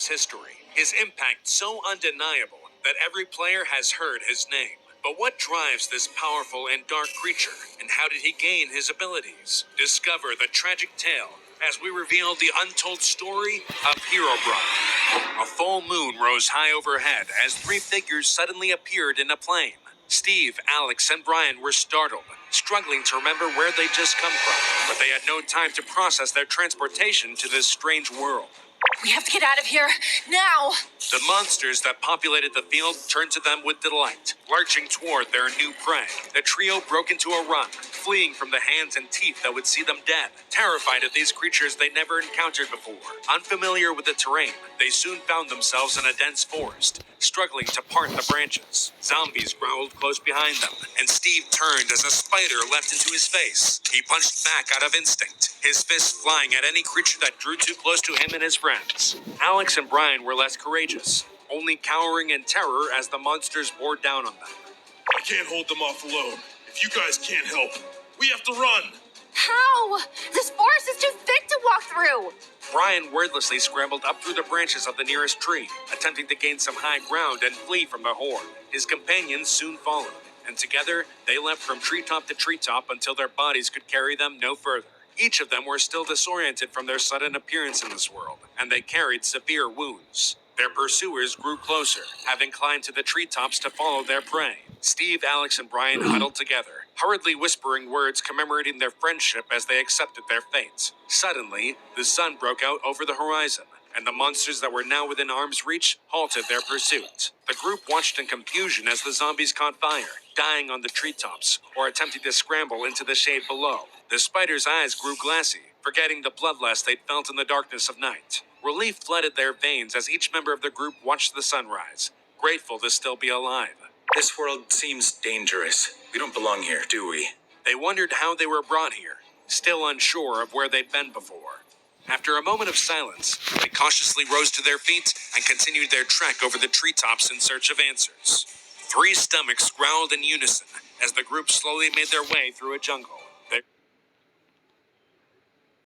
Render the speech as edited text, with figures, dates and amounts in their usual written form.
its history, his impact so undeniable that every player has heard his name. But what drives this powerful and dark creature, and how did he gain his abilities? Discover the tragic tale as we reveal the untold story of Herobrine. A full moon rose high overhead as three figures suddenly appeared in a plane. Steve, Alex, and Brian were startled, struggling to remember where they'd just come from, but they had no time to process their transportation to this strange world. We have to get out of here, now! The monsters that populated the field turned to them with delight, lurching toward their new prey. The trio broke into a run, fleeing from the hands and teeth that would see them dead. Terrified of these creatures they'd never encountered before, unfamiliar with the terrain, they soon found themselves in a dense forest, struggling to part the branches. Zombies growled close behind them, and Steve turned as a spider leapt into his face. He punched back out of instinct, his fists flying at any creature that drew too close to him and his friends. Alex and Brian were less courageous, only cowering in terror as the monsters bore down on them. I can't hold them off alone. If you guys can't help, we have to run. How? This forest is too thick to walk through! Brian wordlessly scrambled up through the branches of the nearest tree, attempting to gain some high ground and flee from the horde. His companions soon followed, and together they leapt from treetop to treetop until their bodies could carry them no further. Each of them were still disoriented from their sudden appearance in this world, and they carried severe wounds. Their pursuers grew closer, having climbed to the treetops to follow their prey. Steve, Alex, and Brian huddled together, hurriedly whispering words commemorating their friendship as they accepted their fate. Suddenly, the sun broke out over the horizon, and the monsters that were now within arm's reach halted their pursuit. The group watched in confusion as the zombies caught fire, dying on the treetops, or attempting to scramble into the shade below. The spiders' eyes grew glassy, forgetting the bloodlust they'd felt in the darkness of night. Relief flooded their veins as each member of the group watched the sunrise, grateful to still be alive. This world seems dangerous. We don't belong here, do we? They wondered how they were brought here, still unsure of where they'd been before. After a moment of silence, they cautiously rose to their feet and continued their trek over the treetops in search of answers. Three stomachs growled in unison as the group slowly made their way through a jungle.